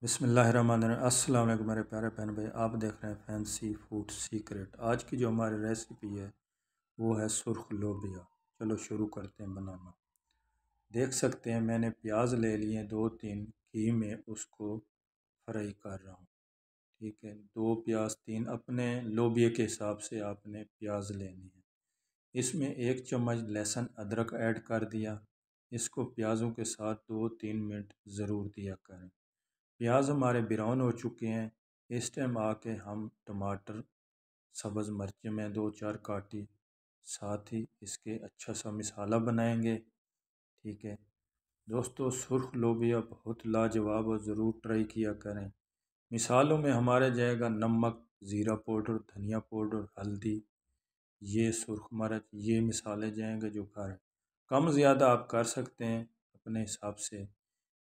बिस्मिल्लाहिर्रहमानिर्रहीम। अस्सलाम वालेकुम मेरे प्यारे बहन भाई, आप देख रहे हैं फैंसी फूड सीक्रेट। आज की जो हमारी रेसिपी है वो है सुर्ख लोबिया। चलो शुरू करते हैं बनाना। देख सकते हैं मैंने प्याज ले लिए 2-3, घी में उसको फ्राई कर रहा हूँ। ठीक है, 2 प्याज 3, अपने लोबिया के हिसाब से आपने प्याज लेनी है। इसमें 1 चम्मच लहसुन अदरक ऐड कर दिया। इसको प्याज़ों के साथ 2-3 मिनट ज़रूर दिया करें। प्याज हमारे ब्राउन हो चुके हैं। इस टाइम आके हम टमाटर, सब्ज़ मिर्च में 2-4 काटी, साथ ही इसके अच्छा सा मसाला बनाएंगे। ठीक है दोस्तों, सुर्ख लोबिया बहुत लाजवाब और ज़रूर ट्राई किया करें। मिसालों में हमारे जाएगा नमक, ज़ीरा पाउडर, धनिया पाउडर, हल्दी, ये सुर्ख मिर्च, ये मिसाले जाएंगे जो घर कम ज़्यादा आप कर सकते हैं अपने हिसाब से।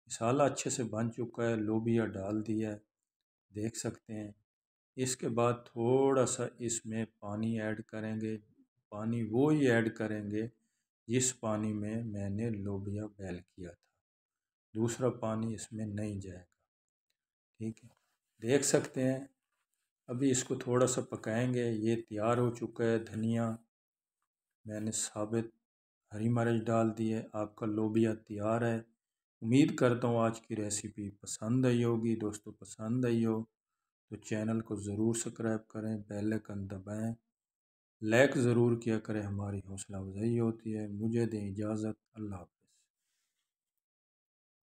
मसाला अच्छे से बन चुका है, लोबिया डाल दिया है, देख सकते हैं। इसके बाद थोड़ा सा इसमें पानी ऐड करेंगे। पानी वो ही ऐड करेंगे जिस पानी में मैंने लोबिया बॉयल किया था, दूसरा पानी इसमें नहीं जाएगा। ठीक है, देख सकते हैं। अभी इसको थोड़ा सा पकाएंगे। ये तैयार हो चुका है। धनिया, मैंने साबित हरी मिर्च डाल दी है। आपका लोबिया तैयार है। उम्मीद करता हूँ आज की रेसिपी पसंद आई होगी। दोस्तों पसंद आई हो तो चैनल को ज़रूर सब्सक्राइब करें, बेल आइकन दबाएं, लाइक ज़रूर किया करें, हमारी हौसला अफजाई होती है। मुझे दें इजाज़त। अल्लाह।